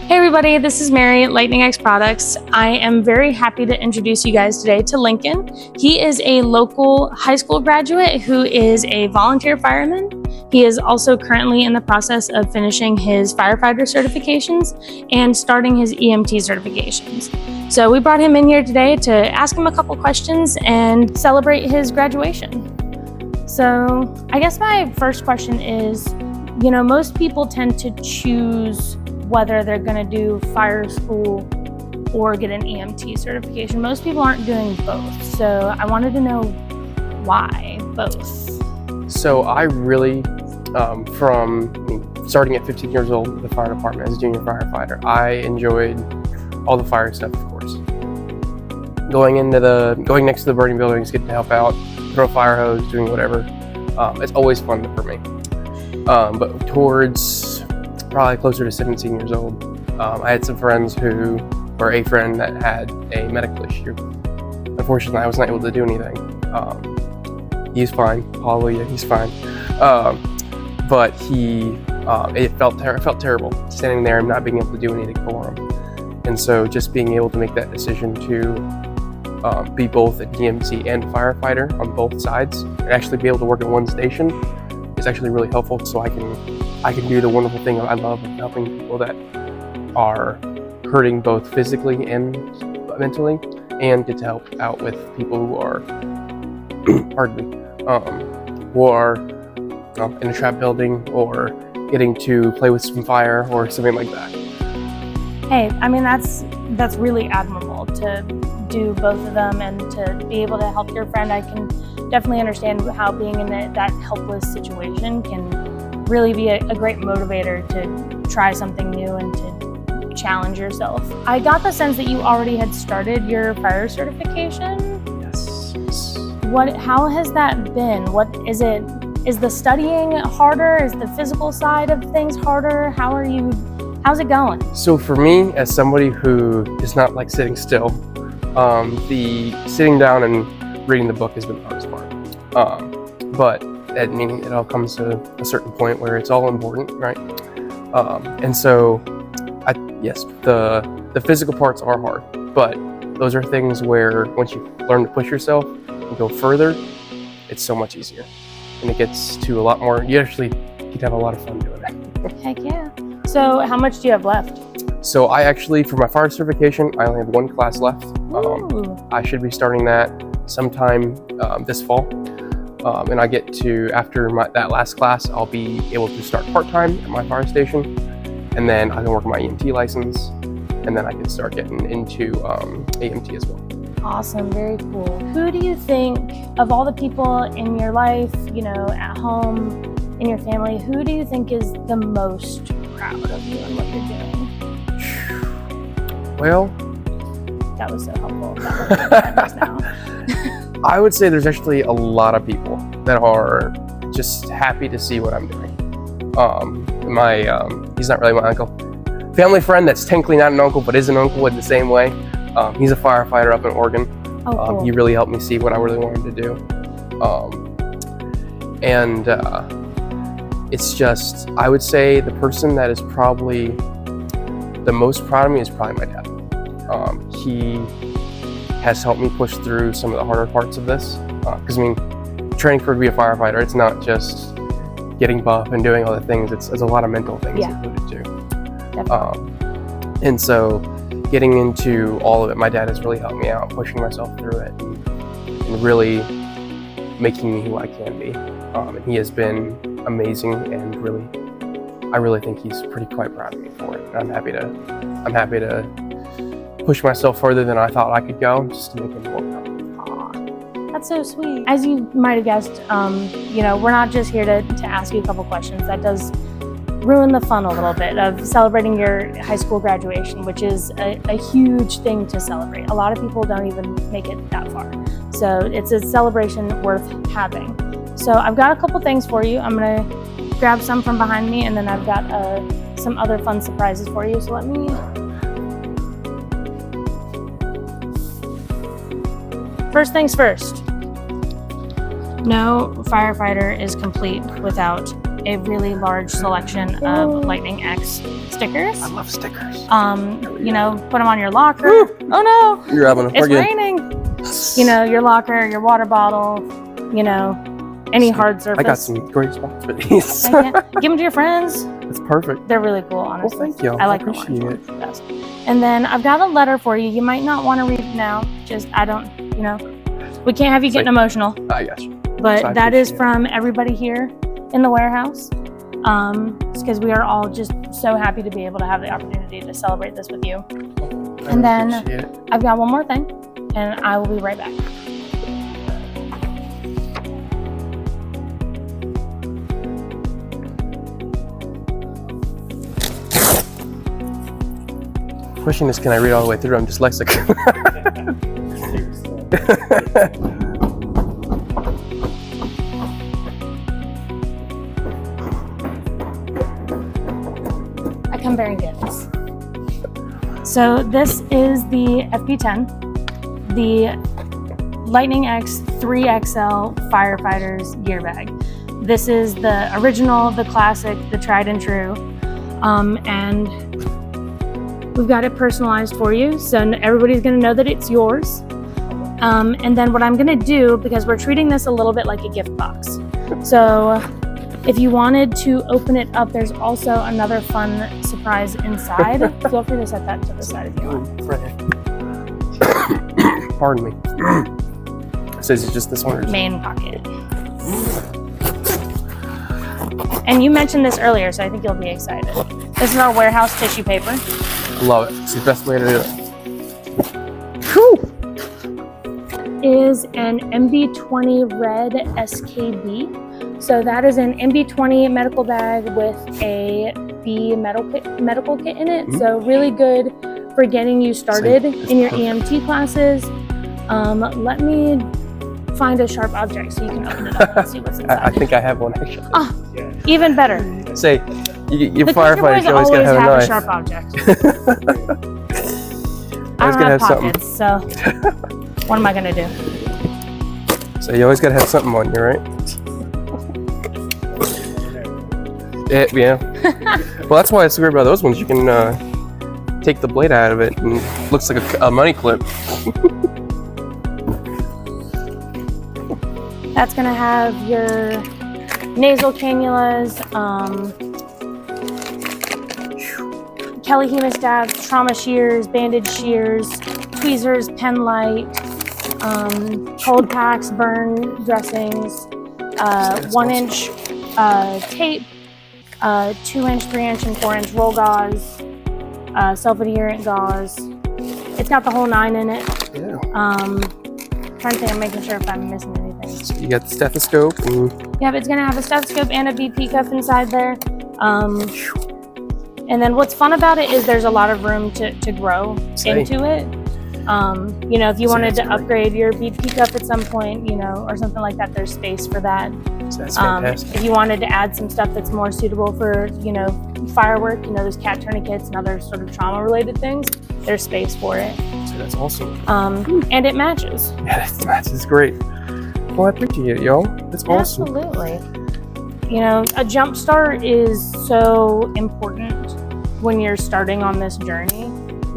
Hey everybody, this is Mary at Lightning X Products. I am very happy to introduce you guys today to Lincoln. He is a local high school graduate who is a volunteer fireman. He is also currently in the process of finishing his firefighter certifications and starting his EMT certifications. So we brought him in here today to ask him a couple questions and celebrate his graduation. So I guess my first question is, most people tend to choose whether they're going to do fire school or get an EMT certification. Most people aren't doing both. So I wanted to know why both. So I really, from starting at 15 years old with the fire department as a junior firefighter, I enjoyed all the fire stuff, of course. Going next to the burning buildings, getting to help out, throw a fire hose, doing whatever. It's always fun for me. But towards probably closer to 17 years old, I had some friends or a friend that had a medical issue. Unfortunately, I was not able to do anything. He's fine, hallelujah, he's fine. But it felt terrible standing there and not being able to do anything for him. And so just being able to make that decision to be both an EMT and firefighter on both sides and actually be able to work in one station is actually really helpful, so I can do the wonderful thing I love of helping people that are hurting both physically and mentally, and get to help out with people who are who are in a trap building or getting to play with some fire or something like that. Hey, I mean, that's really admirable to do both of them and to be able to help your friend. I can definitely understand how being in that helpless situation can really be a great motivator to try something new and to challenge yourself. I got the sense that you already had started your fire certification. Yes. How has that been? Is the studying harder? Is the physical side of things harder? How's it going? So for me, as somebody who does not like sitting still, the sitting down and reading the book has been the hardest part. But it all comes to a certain point where it's all important, right? And so, yes, the physical parts are hard, but those are things where once you learn to push yourself and go further, it's so much easier. And it gets to a lot more, you actually get to have a lot of fun doing it. Heck yeah. So how much do you have left? So I actually, for my fire certification, I only have one class left. I should be starting that sometime this fall. And I get to, after that last class, I'll be able to start part-time at my fire station, and then I can work on my EMT license, and then I can start getting into AMT as well. Awesome, very cool. Who do you think, of all the people in your life, at home, in your family, who do you think is the most proud of you and what you're doing? Well, that was so helpful. That was now. I would say there's actually a lot of people that are just happy to see what I'm doing. He's not really my uncle. Family friend that's technically not an uncle, but is an uncle in the same way. He's a firefighter up in Oregon. Oh, cool. He really helped me see what I really wanted to do. It's just, I would say the person that is probably the most proud of me is probably my dad. He has helped me push through some of the harder parts of this. Because training to be a firefighter, it's not just getting buff and doing all the things. It's a lot of mental things included too. Definitely. And so getting into all of it, my dad has really helped me out, pushing myself through it and really making me who I can be. And he has been amazing, and I really think he's quite proud of me for it. And I'm happy to push myself further than I thought I could go, just to make him more proud. Aw, that's so sweet. As you might have guessed, we're not just here to ask you a couple questions. That does ruin the fun a little bit of celebrating your high school graduation, which is a huge thing to celebrate. A lot of people don't even make it that far. So it's a celebration worth having. So I've got a couple things for you. I'm gonna grab some from behind me, and then I've got some other fun surprises for you. So let me... First things first. No firefighter is complete without a really large selection of Lightning X stickers. I love stickers. You know, put them on your locker. Woo! Oh no, you're having it's raining. You know, your locker, your water bottle, you know, any hard surface. I got some great spots for these. Give them to your friends. It's perfect. They're really cool, honestly. Well, thank you. I like the orange ones the best. And then I've got a letter for you. You might not want to read it now. Just, I don't, you know, we can't have you getting emotional. I got you. But that is from everybody here in the warehouse. It's because we are all just so happy to be able to have the opportunity to celebrate this with you. And then I've got one more thing, and I will be right back. Question is, can I read all the way through? I'm dyslexic. I come bearing gifts. So this is the FP10, the Lightning X 3XL Firefighters gear bag. This is the original, the classic, the tried and true. And we've got it personalized for you, so everybody's gonna know that it's yours. And then what I'm gonna do, because we're treating this a little bit like a gift box. So if you wanted to open it up, there's also another fun surprise inside. Feel free to set that to the side if you want. Pardon me. So is it just this one? Or Main pocket. And you mentioned this earlier, so I think you'll be excited. This is our warehouse tissue paper. Love it. It's the best way to do it. Whew. Is an MB20 red SKB. So that is an MB20 medical bag with a B medical kit in it. So really good for getting you started in your EMT classes. Let me find a sharp object so you can open it up and see what's inside. I think I have one actually. Ah, even better. Say, your the firefighters always gotta have a knife. A sharp object. I Always don't gotta have have pockets, so what am I gonna do? So you always gotta have something on you, right? Yeah. Well, that's why it's weird about those ones. You can take the blade out of it, and it looks like a money clip. That's gonna have your nasal cannulas, Kelly hemostats, trauma shears, bandage shears, tweezers, pen light, cold packs, burn dressings, 1-inch tape, 2-inch, 3-inch, and 4-inch roll gauze, self-adherent gauze. It's got the whole 9 in it. Yeah. Trying to think, I'm making sure if I'm missing anything. So you got the stethoscope. Yeah, it's gonna have a stethoscope and a BP cuff inside there. And then what's fun about it is there's a lot of room to grow into it. You know, if you wanted to upgrade your BP cuff at some point, you know, or something like that, there's space for that. So that's fantastic. If you wanted to add some stuff that's more suitable for, you know, firework, you know, those cat tourniquets and other sort of trauma-related things, there's space for it. So that's awesome. And it matches. Yeah, it matches great. Well, I appreciate it, y'all. That's awesome. Absolutely. You know, a jump start is so important when you're starting on this journey.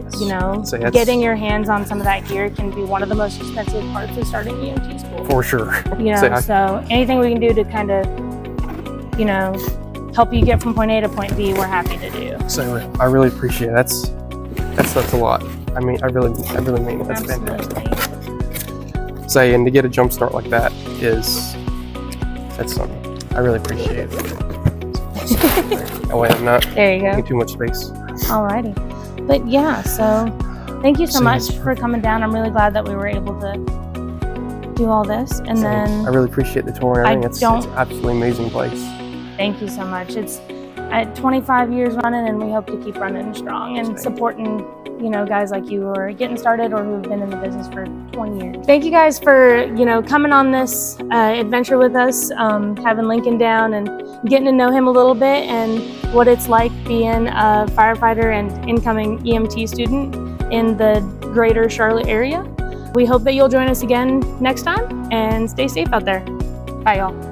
Yes. You know, So getting your hands on some of that gear can be one of the most expensive parts of starting EMT school. For sure. You know, so anything we can do to kind of, you know, help you get from point A to point B, we're happy to do. So I really appreciate it. That's a lot. I mean, I really mean it. That's Absolutely. fantastic. Say, and to get a jump start like that that's something. I really appreciate it. Oh wait, I'm not There you go. taking too much space. Alrighty. But yeah, so thank you so much for coming down. I'm really glad that we were able to do all this. And then I really appreciate the tour and everything. It's an absolutely amazing place. Thank you so much. It's at 25 years running, and we hope to keep running strong and supporting, you know, guys like you who are getting started or who've been in the business for 20 years. Thank you guys for, you know, coming on this adventure with us, having Lincoln down and getting to know him a little bit and what it's like being a firefighter and incoming EMT student in the greater Charlotte area. We hope that you'll join us again next time, and stay safe out there. Bye, y'all.